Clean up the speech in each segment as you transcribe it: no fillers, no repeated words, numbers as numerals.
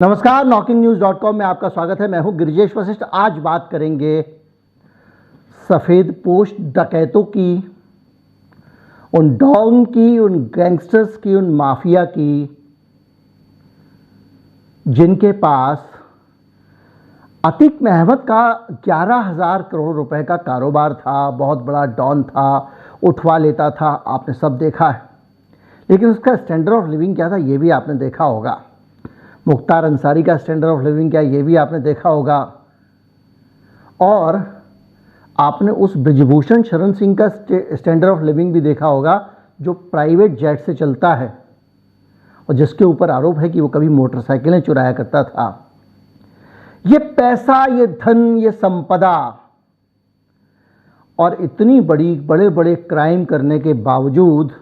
नमस्कार, knockingnewz.com में आपका स्वागत है। मैं हूं गिरिजेश वशिष्ठ। आज बात करेंगे सफ़ेद पोश डकैतों की, उन डॉन की, उन गैंगस्टर्स की, उन माफिया की जिनके पास अतीक अहमद का 11,000 करोड़ रुपए का कारोबार था। बहुत बड़ा डॉन था, उठवा लेता था, आपने सब देखा है। लेकिन उसका स्टैंडर्ड ऑफ लिविंग क्या था, ये भी आपने देखा होगा। मुख्तार अंसारी का स्टैंडर्ड ऑफ लिविंग क्या, ये भी आपने देखा होगा। और आपने उस ब्रिजभूषण शरण सिंह का स्टैंडर्ड ऑफ लिविंग भी देखा होगा, जो प्राइवेट जेट से चलता है और जिसके ऊपर आरोप है कि वो कभी मोटरसाइकिलें चुराया करता था। ये पैसा, ये धन, ये संपदा और इतनी बड़े बड़े क्राइम करने के बावजूद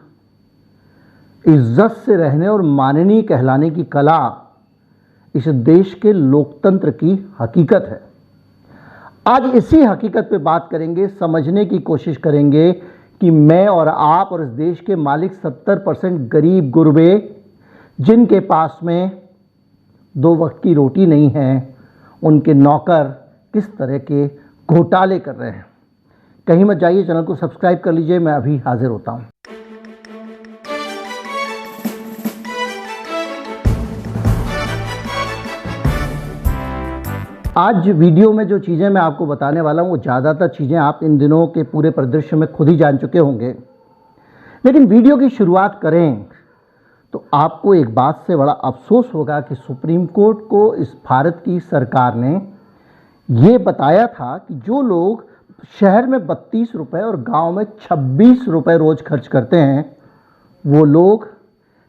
इज्जत से रहने और माननीय कहलाने की कला इस देश के लोकतंत्र की हकीकत है। आज इसी हकीकत पे बात करेंगे, समझने की कोशिश करेंगे कि मैं और आप और इस देश के मालिक 70% गरीब गुरबे, जिनके पास में 2 वक्त की रोटी नहीं है, उनके नौकर किस तरह के घोटाले कर रहे हैं। कहीं मत जाइए, चैनल को सब्सक्राइब कर लीजिए। मैं अभी हाजिर होता हूँ। आज वीडियो में जो चीज़ें मैं आपको बताने वाला हूँ, वो ज़्यादातर चीज़ें आप इन दिनों के पूरे परिदृश्य में खुद ही जान चुके होंगे। लेकिन वीडियो की शुरुआत करें तो आपको एक बात से बड़ा अफसोस होगा कि सुप्रीम कोर्ट को इस भारत की सरकार ने ये बताया था कि जो लोग शहर में 32 रुपये और गांव में 26 रुपये रोज़ खर्च करते हैं, वो लोग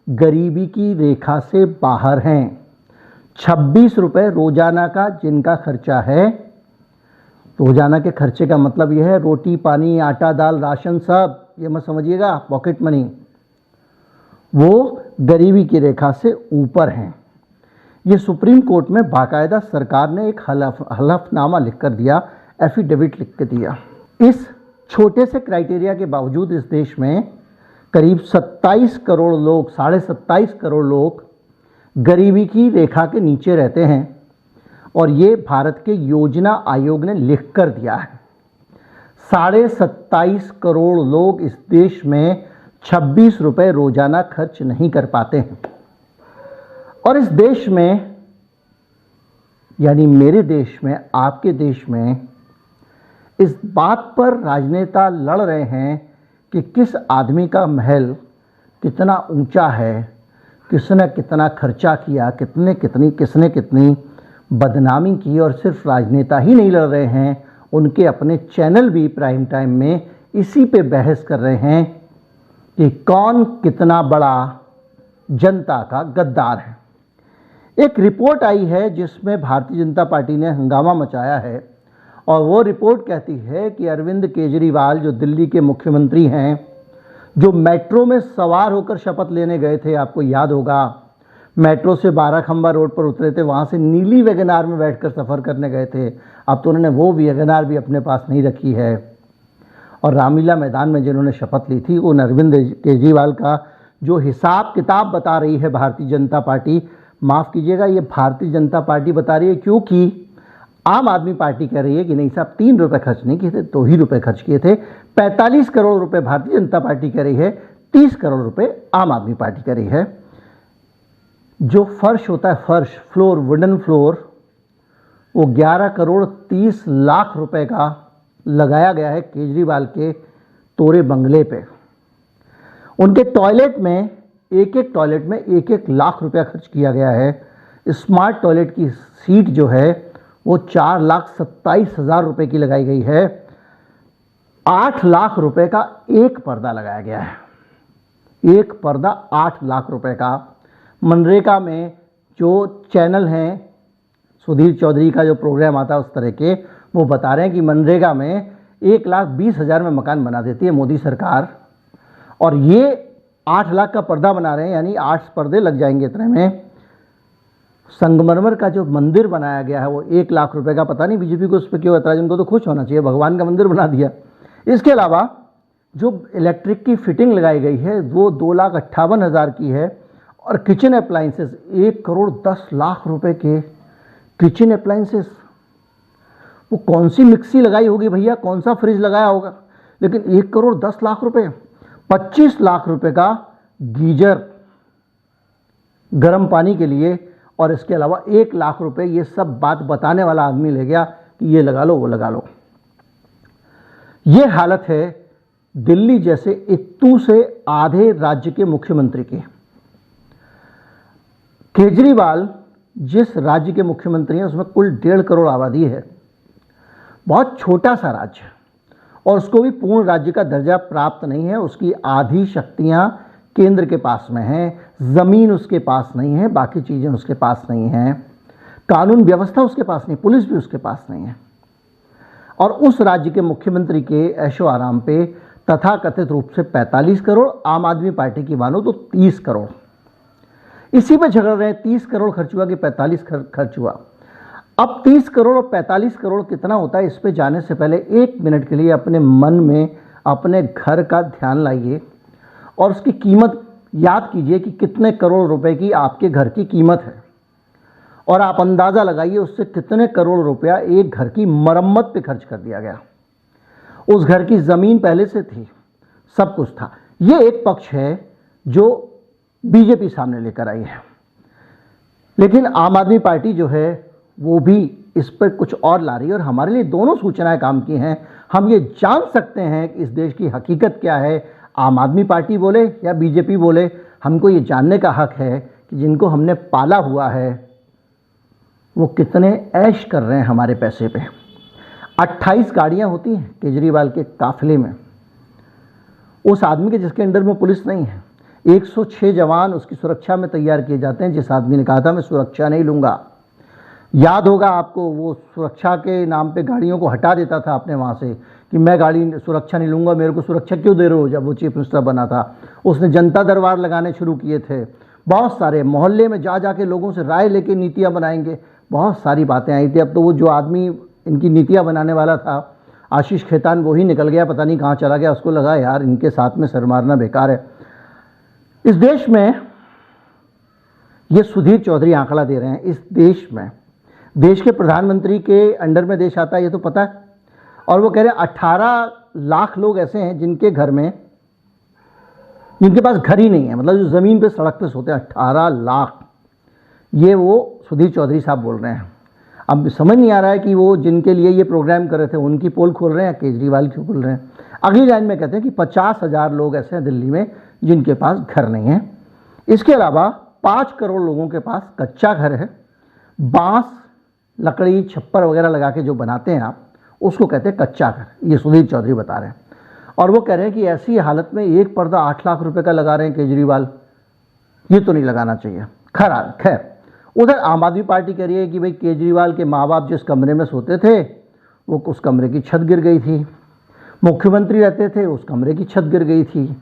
गरीबी की रेखा से बाहर हैं। 26 रुपये रोजाना का जिनका खर्चा है, रोजाना के खर्चे का मतलब यह है रोटी पानी आटा दाल राशन सब, ये मत समझिएगा पॉकेट मनी, वो गरीबी की रेखा से ऊपर हैं। ये सुप्रीम कोर्ट में बाकायदा सरकार ने एक हलफनामा लिख कर दिया, एफिडेविट लिख कर दिया। इस छोटे से क्राइटेरिया के बावजूद इस देश में करीब 27 करोड़ लोग, 27.5 करोड़ लोग गरीबी की रेखा के नीचे रहते हैं। और ये भारत के योजना आयोग ने लिख कर दिया है। 27.5 करोड़ लोग इस देश में 26 रुपये रोजाना खर्च नहीं कर पाते हैं। और इस देश में, यानी मेरे देश में, आपके देश में, इस बात पर राजनेता लड़ रहे हैं कि किस आदमी का महल कितना ऊंचा है, किसने कितना खर्चा किया, किसने कितनी बदनामी की। और सिर्फ राजनेता ही नहीं लड़ रहे हैं, उनके अपने चैनल भी प्राइम टाइम में इसी पे बहस कर रहे हैं कि कौन कितना बड़ा जनता का गद्दार है। एक रिपोर्ट आई है जिसमें भारतीय जनता पार्टी ने हंगामा मचाया है, और वो रिपोर्ट कहती है कि अरविंद केजरीवाल, जो दिल्ली के मुख्यमंत्री हैं, जो मेट्रो में सवार होकर शपथ लेने गए थे, आपको याद होगा, मेट्रो से 12 खंबा रोड पर उतरे थे, वहाँ से नीली वैगनार में बैठकर सफ़र करने गए थे। अब तो उन्होंने वो वैगनार भी अपने पास नहीं रखी है। और रामलीला मैदान में जिन्होंने शपथ ली थी, उन अरविंद केजरीवाल का जो हिसाब किताब बता रही है भारतीय जनता पार्टी, माफ़ कीजिएगा, ये भारतीय जनता पार्टी बता रही है, क्योंकि आम आदमी पार्टी कह रही है कि नहीं साहब, 3 रुपये खर्च नहीं किए थे, 2 ही रुपये खर्च किए थे। 45 करोड़ रुपए भारतीय जनता पार्टी कह रही है, 30 करोड़ रुपए आम आदमी पार्टी कह रही है। जो फर्श होता है, फर्श, फ्लोर, वुडन फ्लोर, वो 11 करोड़ 30 लाख रुपए का लगाया गया है केजरीवाल के तोरे बंगले पे। उनके टॉयलेट में, एक टॉयलेट में 1 लाख रुपया खर्च किया गया है। स्मार्ट टॉयलेट की सीट जो है वो 4,27,000 रुपये की लगाई गई है। 8 लाख रुपए का एक पर्दा लगाया गया है। एक पर्दा 8 लाख रुपए का। मनरेगा में जो चैनल हैं, सुधीर चौधरी का जो प्रोग्राम आता है उस तरह के, वो बता रहे हैं कि मनरेगा में 1,20,000 में मकान बना देती है मोदी सरकार, और ये 8 लाख का पर्दा बना रहे हैं, यानी 8 पर्दे लग जाएंगे इतने में। संगमरमर का जो मंदिर बनाया गया है वो 1 लाख रुपए का। पता नहीं बीजेपी को उस पर क्यों ऐतराज, उनको तो खुश होना चाहिए, भगवान का मंदिर बना दिया। इसके अलावा जो इलेक्ट्रिक की फिटिंग लगाई गई है वो 2,58,000 की है, और किचन अप्लाइंसेस 1,10,00,000 रुपए के किचन अप्लाइंसेस। वो कौन सी मिक्सी लगाई होगी भैया, कौन सा फ्रिज लगाया होगा, लेकिन 1,10,00,000 रुपए, 25 लाख रुपए का गीजर गर्म पानी के लिए, और इसके अलावा 1 लाख रुपए ये सब बात बताने वाला आदमी ले गया कि ये लगा लो वो लगा लो। ये हालत है दिल्ली जैसे इत्तू से आधे राज्य के मुख्यमंत्री की। केजरीवाल जिस राज्य के मुख्यमंत्री हैं उसमें कुल 1.5 करोड़ आबादी है, बहुत छोटा सा राज्य, और उसको भी पूर्ण राज्य का दर्जा प्राप्त नहीं है। उसकी आधी शक्तियां केंद्र के पास में हैं, ज़मीन उसके पास नहीं है, बाकी चीज़ें उसके पास नहीं हैं, कानून व्यवस्था उसके पास नहीं, पुलिस भी उसके पास नहीं है। और उस राज्य के मुख्यमंत्री के ऐशो आराम पे तथाकथित रूप से 45 करोड़, आम आदमी पार्टी की मानो तो 30 करोड़, इसी पे झगड़ रहे हैं। 30 करोड़ खर्च हुआ कि 45 खर्च हुआ। अब 30 करोड़ और 45 करोड़ कितना होता है, इस पे जाने से पहले 1 मिनट के लिए अपने मन में अपने घर का ध्यान लाइए और उसकी कीमत याद कीजिए कि कितने करोड़ रुपए की आपके घर की कीमत है, और आप अंदाज़ा लगाइए उससे कितने करोड़ रुपया एक घर की मरम्मत पे खर्च कर दिया गया। उस घर की ज़मीन पहले से थी, सब कुछ था। ये एक पक्ष है जो बीजेपी सामने लेकर आई है, लेकिन आम आदमी पार्टी जो है वो भी इस पर कुछ और ला रही है। और हमारे लिए दोनों सूचनाएं काम की हैं। हम ये जान सकते हैं कि इस देश की हकीकत क्या है, आम आदमी पार्टी बोले या बीजेपी बोले, हमको ये जानने का हक है कि जिनको हमने पाला हुआ है वो कितने ऐश कर रहे हैं हमारे पैसे पे। 28 गाड़ियां होती हैं केजरीवाल के काफिले में, उस आदमी के जिसके अंडर में पुलिस नहीं है। 106 जवान उसकी सुरक्षा में तैयार किए जाते हैं। जिस आदमी ने कहा था मैं सुरक्षा नहीं लूँगा, याद होगा आपको, वो सुरक्षा के नाम पे गाड़ियों को हटा देता था अपने वहाँ से कि मैं गाड़ी सुरक्षा नहीं लूँगा, मेरे को सुरक्षा क्यों दे रहे हो। जब वो चीफ मिनिस्टर बना था उसने जनता दरबार लगाने शुरू किए थे, बहुत सारे मोहल्ले में जा के लोगों से राय लेके नीतियाँ बनाएंगे, बहुत सारी बातें आई थी। अब तो वो जो आदमी इनकी नीतियाँ बनाने वाला था आशीष खेतान, वो ही निकल गया, पता नहीं कहाँ चला गया। उसको लगा यार इनके साथ में सर मारना बेकार है। इस देश में ये सुधीर चौधरी आंकड़ा दे रहे हैं, इस देश में देश के प्रधानमंत्री के अंडर में देश आता है, ये तो पता है। और वो कह रहे हैं 18 लाख लोग ऐसे हैं जिनके घर में, जिनके पास घर ही नहीं है, मतलब जो ज़मीन पे सड़क पे सोते हैं 18 लाख। ये वो सुधीर चौधरी साहब बोल रहे हैं। अब समझ नहीं आ रहा है कि वो जिनके लिए ये प्रोग्राम कर रहे थे उनकी पोल खोल रहे हैं या केजरीवाल की खोल रहे हैं। अगली लाइन में कहते हैं कि 50,000 लोग ऐसे हैं दिल्ली में जिनके पास घर नहीं है। इसके अलावा 5 करोड़ लोगों के पास कच्चा घर है, बांस लकड़ी छप्पर वगैरह लगा के जो बनाते हैं आप, उसको कहते हैं कच्चा घर। ये सुधीर चौधरी बता रहे हैं। और वो कह रहे हैं कि ऐसी हालत में एक पर्दा 8 लाख रुपए का लगा रहे हैं केजरीवाल, ये तो नहीं लगाना चाहिए। खैर उधर आम आदमी पार्टी कह रही है कि भाई केजरीवाल के माँ बाप जिस कमरे में सोते थे वो उस कमरे की छत गिर गई थी, मुख्यमंत्री रहते थे उस कमरे की छत गिर गई थी,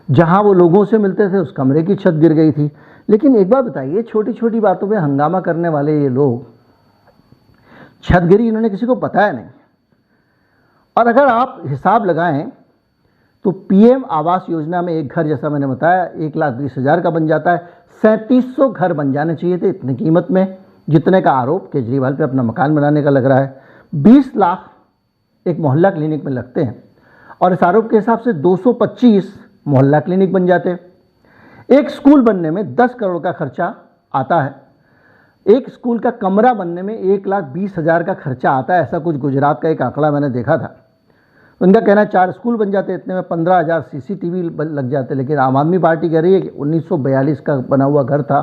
जहाँ वो लोगों से मिलते थे उस कमरे की छत गिर गई थी। लेकिन एक बात बताइए, छोटी छोटी बातों पे हंगामा करने वाले ये लोग, छत गिरी इन्होंने किसी को बताया नहीं। और अगर आप हिसाब लगाएं तो पीएम आवास योजना में एक घर, जैसा मैंने बताया, 1,20,000 का बन जाता है। 3700 घर बन जाने चाहिए थे इतनी कीमत में, जितने का आरोप केजरीवाल पे अपना मकान बनाने का लग रहा है। 20 लाख एक मोहल्ला क्लिनिक में लगते हैं, और इस आरोप के हिसाब से 225 मोहल्ला क्लिनिक बन जाते हैं। एक स्कूल बनने में 10 करोड़ का खर्चा आता है। एक स्कूल का कमरा बनने में 1,20,000 का खर्चा आता है। ऐसा कुछ गुजरात का एक आंकड़ा मैंने देखा था। उनका कहना है 4 स्कूल बन जाते, इतने में 15,000 CCTV लग जाते। लेकिन आम आदमी पार्टी कह रही है कि 1942 का बना हुआ घर था,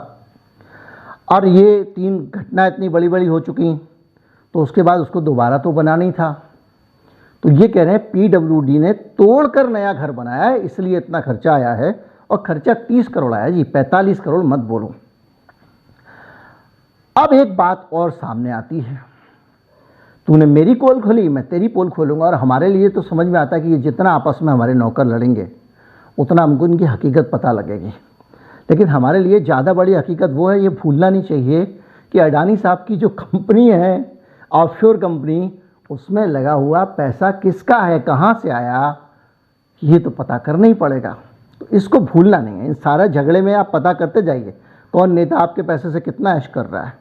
और ये 3 घटना इतनी बड़ी बड़ी हो चुकी, तो उसके बाद उसको दोबारा तो बनाना ही था। तो ये कह रहे हैं PWD ने तोड़कर नया घर बनाया है, इसलिए इतना खर्चा आया है। और खर्चा 30 करोड़ आया जी, 45 करोड़ मत बोलो। अब एक बात और सामने आती है, तूने मेरी पोल खोली, मैं तेरी पोल खोलूंगा। और हमारे लिए तो समझ में आता है कि ये जितना आपस में हमारे नौकर लड़ेंगे उतना हमको इनकी हकीकत पता लगेगी। लेकिन हमारे लिए ज़्यादा बड़ी हकीकत वो है, ये भूलना नहीं चाहिए कि अडानी साहब की जो कंपनी है, ऑफशोर कंपनी, उसमें लगा हुआ पैसा किसका है, कहाँ से आया, ये तो पता करना ही पड़ेगा। तो इसको भूलना नहीं है। इन सारा झगड़े में आप पता करते जाइए कौन नेता आपके पैसे से कितना ऐश कर रहा है।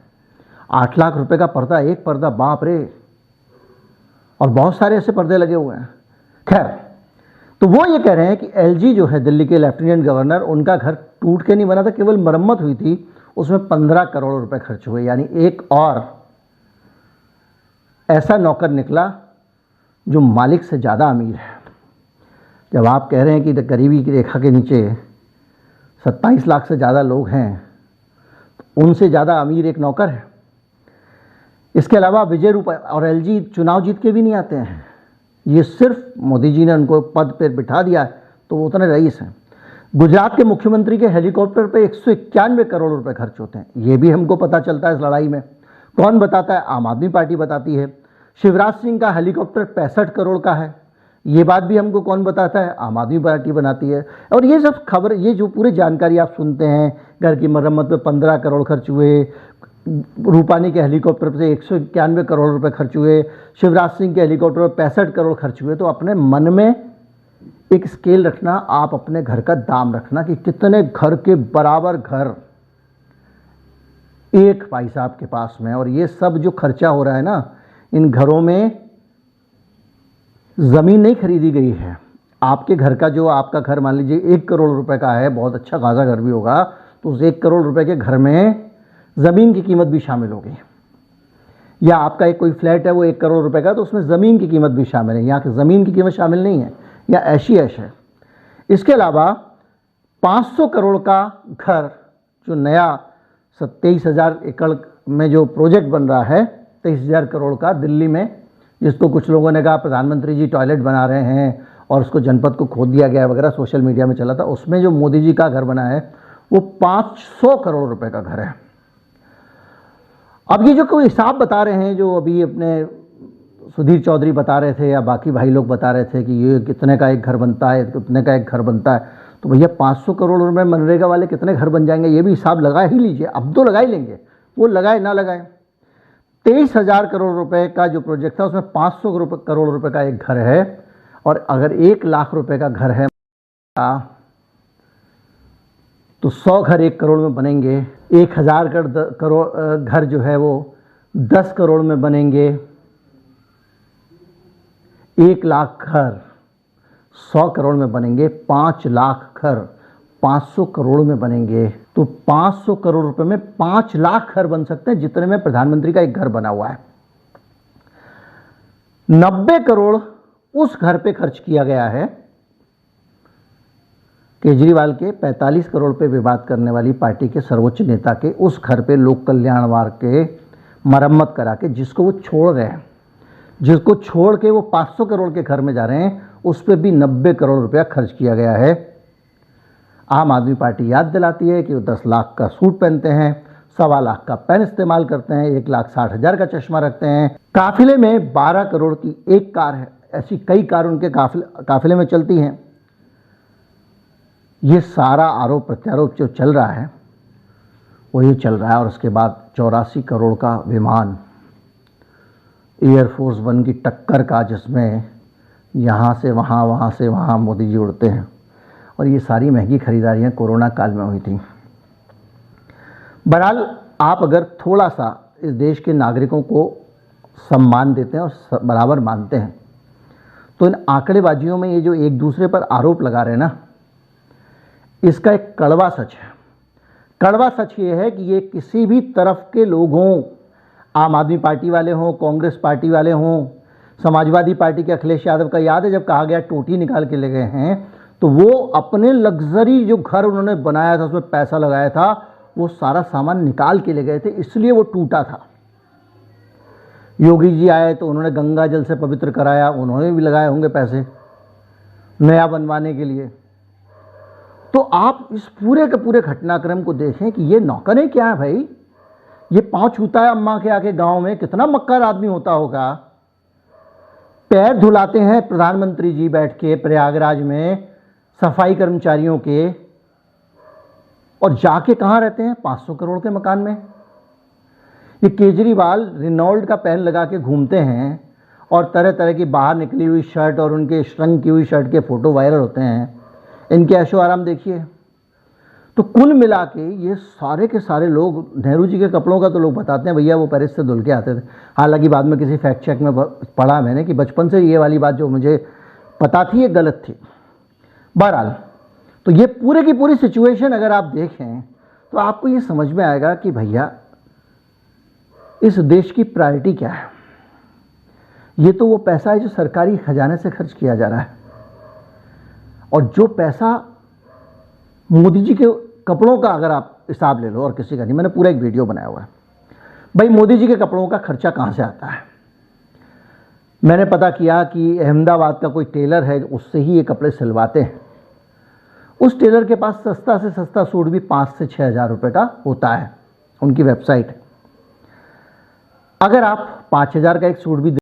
8 लाख रुपए का पर्दा, एक पर्दा, बाप रे, और बहुत सारे ऐसे पर्दे लगे हुए हैं। खैर, तो वो ये कह रहे हैं कि एलजी जो है दिल्ली के लेफ्टिनेंट गवर्नर, उनका घर टूट के नहीं बना था, केवल मरम्मत हुई थी, उसमें 15 करोड़ रुपए खर्च हुए। यानी एक और ऐसा नौकर निकला जो मालिक से ज़्यादा अमीर है। जब आप कह रहे हैं कि गरीबी की रेखा के नीचे 27 लाख से ज़्यादा लोग हैं, तो उनसे ज़्यादा अमीर एक नौकर है। इसके अलावा विजय रूपाणी और एलजी चुनाव जीत के भी नहीं आते हैं, ये सिर्फ मोदी जी ने उनको पद पर बिठा दिया तो वो उतने रईस हैं। गुजरात के मुख्यमंत्री के हेलीकॉप्टर पे 191 करोड़ रुपए खर्च होते हैं, ये भी हमको पता चलता है इस लड़ाई में। कौन बताता है? आम आदमी पार्टी बताती है। शिवराज सिंह का हेलीकॉप्टर 65 करोड़ का है, ये बात भी हमको कौन बताता है? आम आदमी पार्टी बनाती है। और ये सब खबर, ये जो पूरी जानकारी आप सुनते हैं, घर की मरम्मत में 15 करोड़ खर्च हुए, रूपानी के हेलीकॉप्टर पे 191 करोड़ रुपए खर्च हुए, शिवराज सिंह के हेलीकॉप्टर पर 65 करोड़ खर्च हुए, तो अपने मन में एक स्केल रखना, आप अपने घर का दाम रखना कि कितने घर के बराबर घर एक भाई साहब के पास में। और ये सब जो खर्चा हो रहा है ना, इन घरों में ज़मीन नहीं खरीदी गई है। आपके घर का जो, आपका घर मान लीजिए 1 करोड़ रुपए का है, बहुत अच्छा खासा घर भी होगा, तो उस 1 करोड़ रुपए के घर में ज़मीन की कीमत भी शामिल होगी। या आपका एक कोई फ्लैट है वो 1 करोड़ रुपए का, तो उसमें ज़मीन की कीमत भी शामिल है। यहाँ की ज़मीन की कीमत शामिल नहीं है, या ऐशी ऐश है। इसके अलावा 500 करोड़ का घर, जो नया 23,000 एकड़ में जो प्रोजेक्ट बन रहा है, 23,000 करोड़ का दिल्ली में, जिसको कुछ लोगों ने कहा प्रधानमंत्री जी टॉयलेट बना रहे हैं और उसको जनपद को खोद दिया गया वगैरह, सोशल मीडिया में चला था। उसमें जो मोदी जी का घर बना है वो 500 करोड़ रुपए का घर है। अब ये जो कोई हिसाब बता रहे हैं, जो अभी अपने सुधीर चौधरी बता रहे थे या बाकी भाई लोग बता रहे थे कि ये कितने का एक घर बनता है, कितने का एक घर बनता है, तो भैया 500 करोड़ रुपए मनरेगा वाले कितने घर बन जाएंगे, ये भी हिसाब लगा ही लीजिए। अब तो लगा ही लेंगे, वो लगाए ना लगाए। 23,000 करोड़ रुपए का जो प्रोजेक्ट था, उसमें 500 करोड़ रुपए का एक घर है। और अगर 1 लाख रुपए का घर है तो 100 घर 1 करोड़ में बनेंगे। 1,000 करोड़ घर जो है वो 10 करोड़ में बनेंगे। 1 लाख घर 100 करोड़ में बनेंगे। 5 लाख घर 500 करोड़ में बनेंगे। तो 500 करोड़ रुपए में 5 लाख घर बन सकते हैं, जितने में प्रधानमंत्री का एक घर बना हुआ है। 90 करोड़ उस घर पे खर्च किया गया है केजरीवाल के 45 करोड़ पे विवाद करने वाली पार्टी के सर्वोच्च नेता के उस घर पे लोक कल्याण वार के मरम्मत करा के, जिसको वो छोड़ रहे हैं, जिसको छोड़ के वो 500 करोड़ के घर में जा रहे हैं, उस पर भी 90 करोड़ रुपया खर्च किया गया है। आम आदमी पार्टी याद दिलाती है कि वो 10 लाख का सूट पहनते हैं, 1.25 लाख का पेन इस्तेमाल करते हैं, 1,60,000 का चश्मा रखते हैं, काफिले में 12 करोड़ की एक कार है। ऐसी कई कार उनके काफिले में चलती हैं। ये सारा आरोप प्रत्यारोप जो चल रहा है वो ये चल रहा है। और उसके बाद 84 करोड़ का विमान, एयरफोर्स 1 की टक्कर का, जिसमें यहाँ से वहाँ, वहाँ से वहाँ मोदी जी उड़ते हैं। और ये सारी महंगी खरीदारियाँ कोरोना काल में हुई थी। बहरहाल, आप अगर थोड़ा सा इस देश के नागरिकों को सम्मान देते हैं और बराबर मानते हैं, तो इन आंकड़ेबाजियों में ये जो एक दूसरे पर आरोप लगा रहे हैं ना, इसका एक कड़वा सच है। कड़वा सच ये है कि ये किसी भी तरफ के लोग हों, आम आदमी पार्टी वाले हों, कांग्रेस पार्टी वाले हों, समाजवादी पार्टी के अखिलेश यादव का याद है जब कहा गया टोटी निकाल के ले गए हैं, तो वो अपने लग्जरी जो घर उन्होंने बनाया था, उसमें पैसा लगाया था, वो सारा सामान निकाल के ले गए थे, इसलिए वो टूटा था। योगी जी आए तो उन्होंने गंगा जल से पवित्र कराया, उन्होंने भी लगाए होंगे पैसे नया बनवाने के लिए। तो आप इस पूरे के पूरे घटनाक्रम को देखें कि ये नौकरें क्या है भाई। ये पांव छूता है अम्मा के आके गांव में, कितना मक्कार आदमी होता होगा। पैर धुलाते हैं प्रधानमंत्री जी बैठ के प्रयागराज में सफाई कर्मचारियों के, और जाके कहाँ रहते हैं? 500 करोड़ के मकान में। ये केजरीवाल रिनॉल्ट का पेन लगा के घूमते हैं और तरह तरह की बाहर निकली हुई शर्ट और उनके श्रंक की हुई शर्ट के फोटो वायरल होते हैं। इनके ऐशो आराम देखिए। तो कुल मिला के ये सारे के सारे लोग, नेहरू जी के कपड़ों का तो लोग बताते हैं भैया वो पेरिस से धुल के आते थे। हालांकि बाद में किसी फैक्ट चेक में पढ़ा मैंने कि बचपन से ये वाली बात जो मुझे पता थी ये गलत थी। बहरहाल, तो ये पूरे की पूरी सिचुएशन अगर आप देखें तो आपको ये समझ में आएगा कि भैया इस देश की प्रायोरिटी क्या है। ये तो वो पैसा है जो सरकारी खजाने से खर्च किया जा रहा है, और जो पैसा मोदी जी के कपड़ों का अगर आप हिसाब ले लो, और किसी का नहीं, मैंने पूरा एक वीडियो बनाया हुआ है। भाई मोदी जी के कपड़ों का खर्चा कहाँ से आता है? मैंने पता किया कि अहमदाबाद का कोई टेलर है, उससे ही ये कपड़े सिलवाते हैं। उस टेलर के पास सस्ता से सस्ता सूट भी 5 से 6 हज़ार रुपये का होता है, उनकी वेबसाइट है। अगर आप 5 हज़ार का एक सूट भी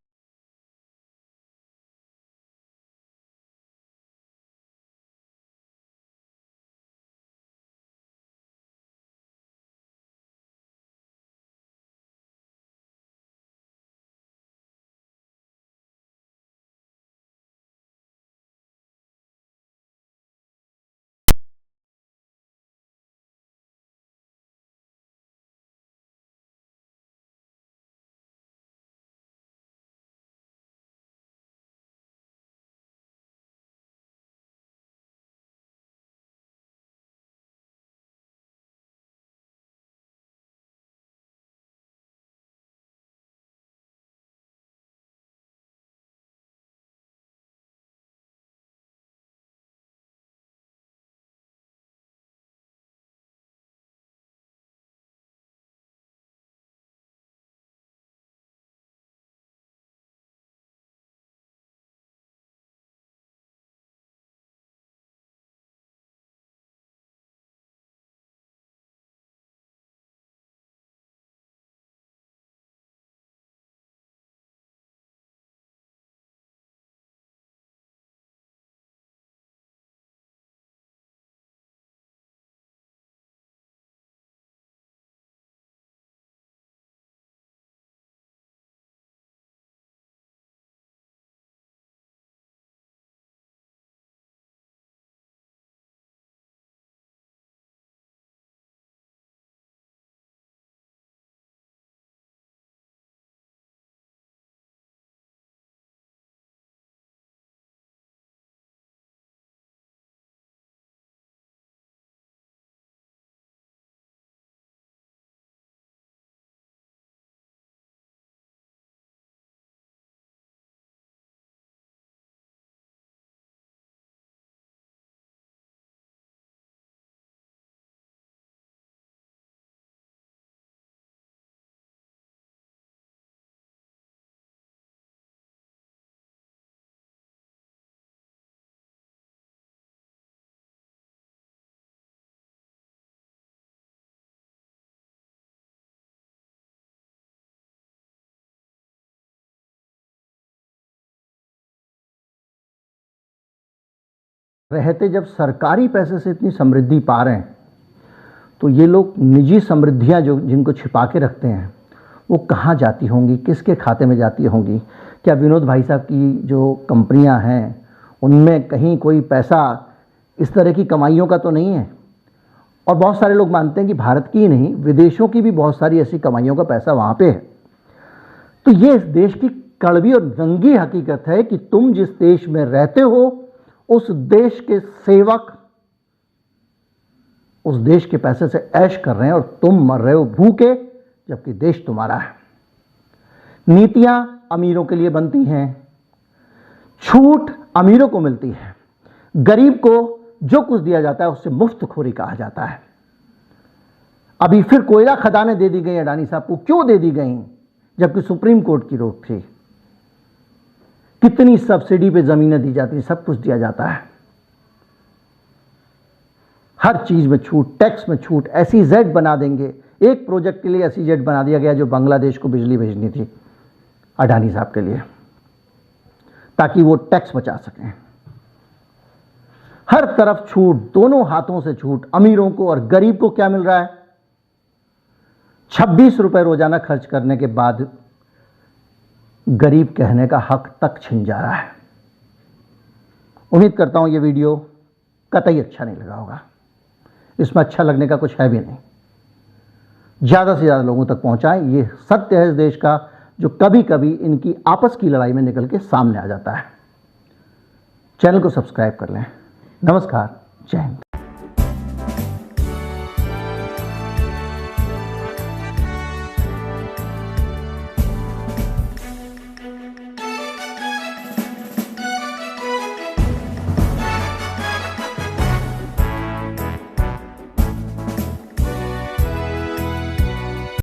रहते जब सरकारी पैसे से इतनी समृद्धि पा रहे हैं, तो ये लोग निजी समृद्धियां जो जिनको छिपा के रखते हैं वो कहाँ जाती होंगी, किसके खाते में जाती होंगी? क्या विनोद भाई साहब की जो कंपनियां हैं उनमें कहीं कोई पैसा इस तरह की कमाइयों का तो नहीं है? और बहुत सारे लोग मानते हैं कि भारत की ही नहीं, विदेशों की भी बहुत सारी ऐसी कमाइयों का पैसा वहाँ पे है। तो ये इस देश की कड़वी और रंगी हकीकत है कि तुम जिस देश में रहते हो उस देश के सेवक उस देश के पैसे से ऐश कर रहे हैं और तुम मर रहे हो भूखे, जबकि देश तुम्हारा है। नीतियां अमीरों के लिए बनती हैं, छूट अमीरों को मिलती है, गरीब को जो कुछ दिया जाता है उससे मुफ्तखोरी कहा जाता है। अभी फिर कोयला खदानें दे दी गई अडानी साहब को। क्यों दे दी गई? जबकि सुप्रीम कोर्ट की रोक थी। कितनी सब्सिडी पे जमीनें दी जाती, सब कुछ दिया जाता है, हर चीज में छूट, टैक्स में छूट। ऐसी जेड बना देंगे, एक प्रोजेक्ट के लिए ऐसी जेड बना दिया गया जो बांग्लादेश को बिजली भेजनी थी अडानी साहब के लिए, ताकि वो टैक्स बचा सकें। हर तरफ छूट, दोनों हाथों से छूट। अमीरों को और गरीब को क्या मिल रहा है? 26 रुपए रोजाना खर्च करने के बाद गरीब कहने का हक तक छिन जा रहा है। उम्मीद करता हूं ये वीडियो कतई अच्छा नहीं लगा होगा। इसमें अच्छा लगने का कुछ है भी नहीं। ज़्यादा से ज़्यादा लोगों तक पहुंचाएं। ये सत्य है इस देश का, जो कभी कभी इनकी आपस की लड़ाई में निकल के सामने आ जाता है। चैनल को सब्सक्राइब कर लें। नमस्कार, जय हिंद।